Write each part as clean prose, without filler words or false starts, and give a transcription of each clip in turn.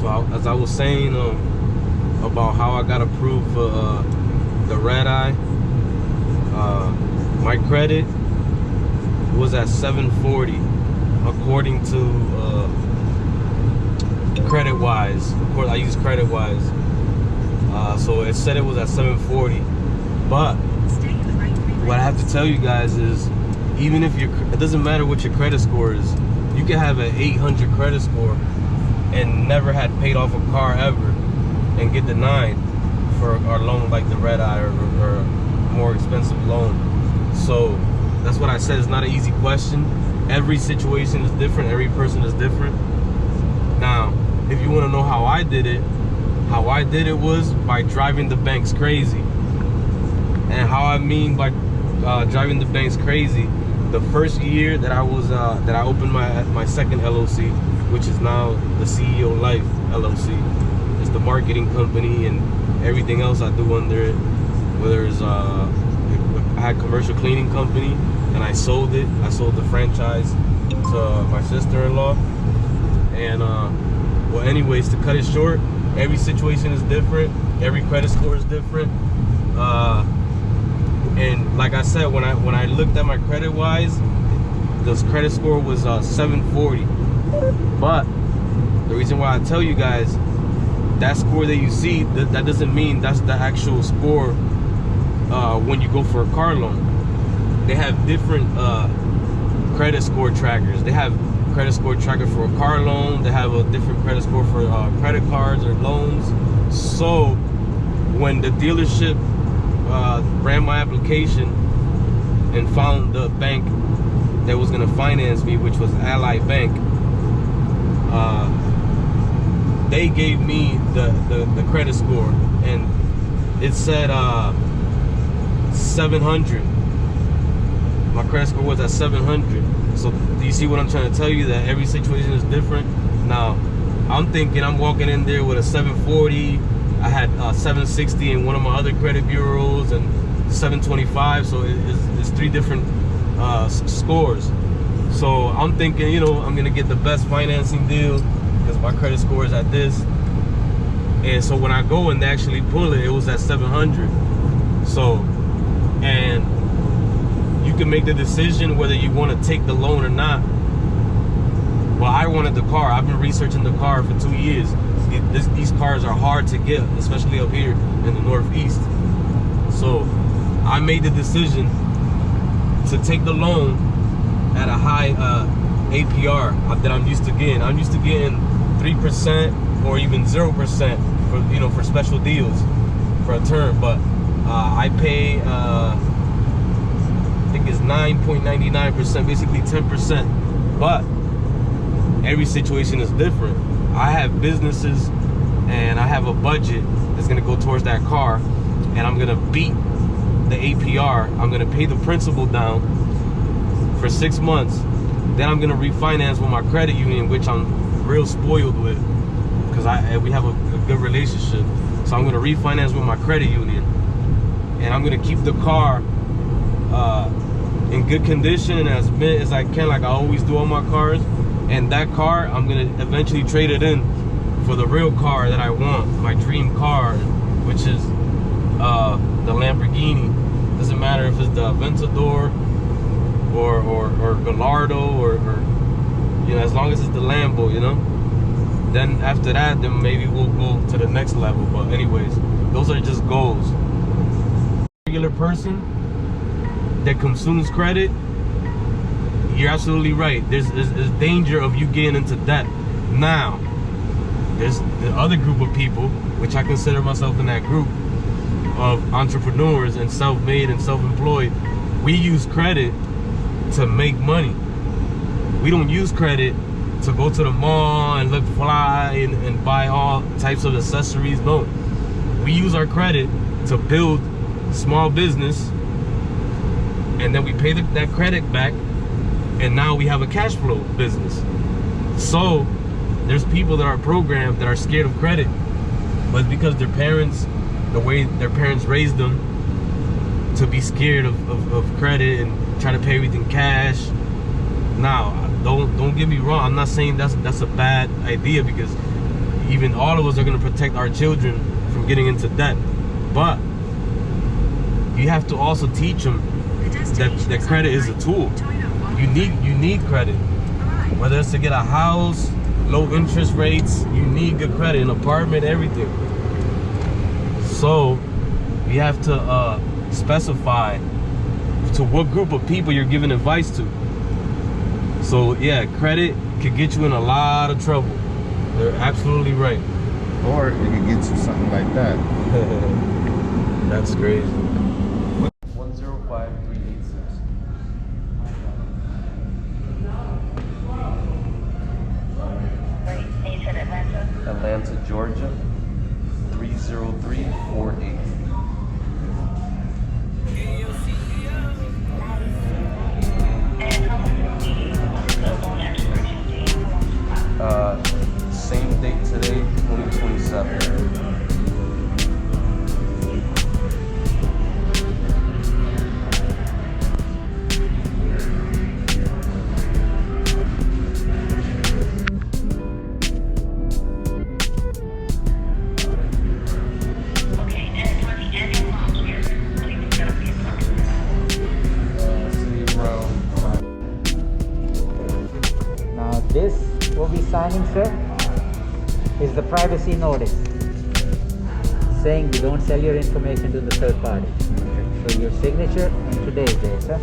as I was saying about how I got approved for the red eye, my credit was at 740 according to CreditWise. Of course, I use CreditWise, so it said it was at 740. But what I have to tell you guys is, even if it doesn't matter what your credit score is, you can have an 800 credit score and never had paid off a car ever and get denied for our loan, like the red eye or a more expensive loan. So that's what I said. It's not an easy question. Every situation is different. Every person is different. Now, if you want to know how I did it was by driving the banks crazy. And how I mean by driving the banks crazy, the first year that I was that I opened my second LLC, which is now the CEO Life LLC. It's the marketing company and everything else I do under it. Whether it's I had commercial cleaning company and I sold it. I sold the franchise to my sister-in-law. And well, anyways, to cut it short, every situation is different. Every credit score is different. And like I said, when I looked at my CreditWise, this credit score was 740. But the reason why I tell you guys, that score that you see, that doesn't mean that's the actual score when you go for a car loan. They have different credit score trackers. They have credit score tracker for a car loan. They have a different credit score for credit cards or loans. So when the dealership ran my application and found the bank that was going to finance me, which was Ally Bank, they gave me the credit score, and it said 700. My credit score was at 700. So do you see what I'm trying to tell you? That every situation is different. Now I'm thinking I'm walking in there with a 740. I had 760 in one of my other credit bureaus and 725. So it's three different scores. So I'm thinking, you know, I'm gonna get the best financing deal because my credit score is at this. And so when I go and they actually pull it, it was at 700. So, and you can make the decision whether you want to take the loan or not. Well, I wanted the car. I've been researching the car for 2 years. These cars are hard to get, especially up here in the Northeast. So I made the decision to take the loan at a high APR that I'm used to getting. I'm used to getting 3% or even 0% for, you know, for special deals for a term. But I pay I think it's 9.99%, basically 10%. But every situation is different. I have businesses and I have a budget that's gonna go towards that car, and I'm gonna beat the APR. I'm gonna pay the principal down for 6 months. Then I'm gonna refinance with my credit union, which I'm real spoiled with because we have a good relationship. So I'm gonna refinance with my credit union, and I'm gonna keep the car in good condition and as mint as I can, like I always do on my cars. And that car, I'm gonna eventually trade it in for the real car that I want, my dream car, which is the Lamborghini. Doesn't matter if it's the Aventador or Gallardo or you know, as long as it's the Lambo, you know. Then after that, then maybe we'll go to the next level. But anyways, those are just goals. Regular person that consumes credit, you're absolutely right. There's danger of you getting into debt. Now, there's the other group of people, which I consider myself in that group of entrepreneurs and self-made and self-employed. We use credit to make money. We don't use credit to go to the mall and look fly and buy all types of accessories. No, we use our credit to build small business, and then we pay that credit back, and now we have a cash flow business. So there's people that are programmed that are scared of credit, but it's because their parents, the way their parents raised them to be scared of credit and try to pay everything cash. Now, don't get me wrong, I'm not saying that's a bad idea, because even all of us are going to protect our children from getting into debt. But you have to also teach them that credit is a tool. You need credit, whether it's to get a house, low interest rates. You need good credit, an apartment, everything. So you have to specify to what group of people you're giving advice to. So yeah, credit could get you in a lot of trouble. They're absolutely right. Or it could get you something like that. That's crazy. 105386. Atlanta, Georgia, 30348. Same date today, 2027. This, what we're signing, sir, is the privacy notice saying we don't sell your information to the third party. So your signature and today's day, sir.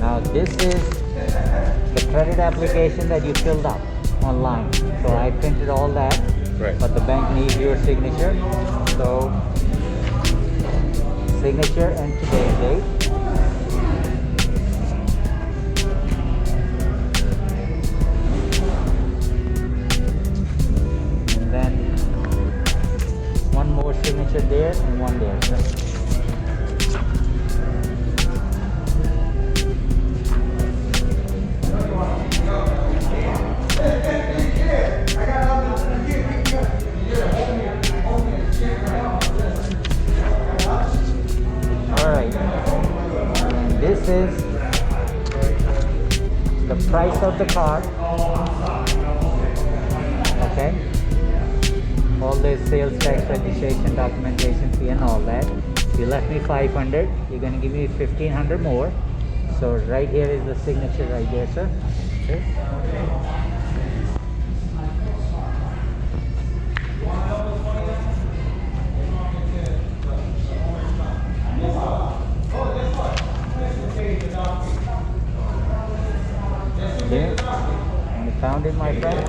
Now this is the credit application that you filled out online. So I printed all that. Right. But the bank needs your signature. So, signature and today's date. And then one more signature there and one there. This is the price of the car. Okay. All the sales tax, registration, documentation fee and all that. You left me 500. You're going to give me 1500 more. So right here is the signature right there, sir. Okay. There, and you found it, my friend.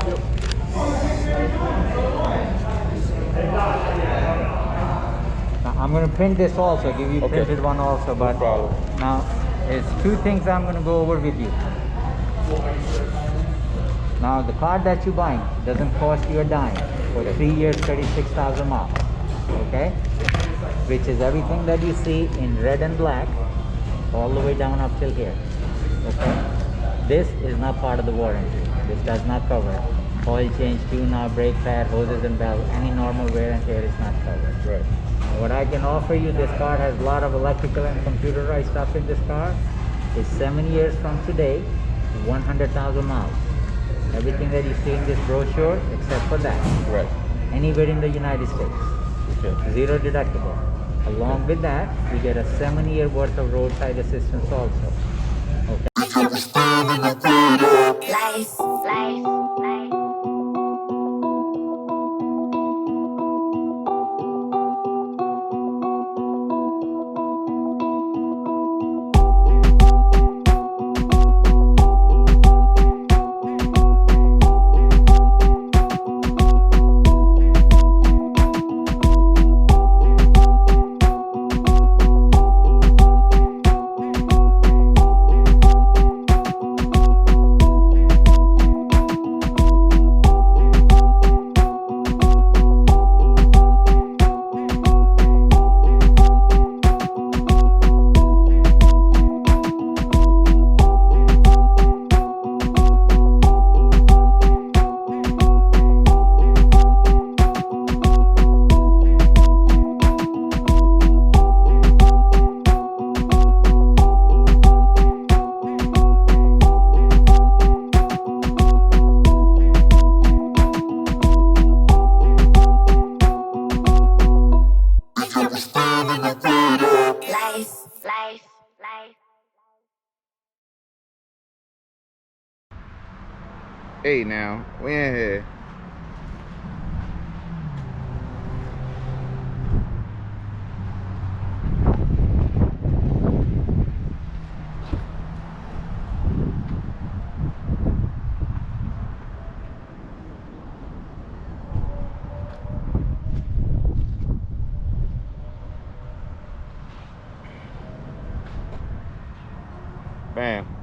Now I'm going to print this also, give you printed one also, but now there's two things I'm going to go over with you. Now the car that you're buying doesn't cost you a dime for 3 years, 36,000 miles, okay? Which is everything that you see in red and black all the way down up till here, okay? This is not part of the warranty. This does not cover oil change, tune-up, brake pad, hoses and belts. Any normal wear and tear is not covered. Right. What I can offer you, this car has a lot of electrical and computerized stuff in this car. Is 7 years from today, 100,000 miles. Everything that you see in this brochure, except for that. Right. Anywhere in the United States. Okay. Zero deductible. Along with that, you get a 7-year worth of roadside assistance also. Okay. Life. Hey, now we in here. Bam.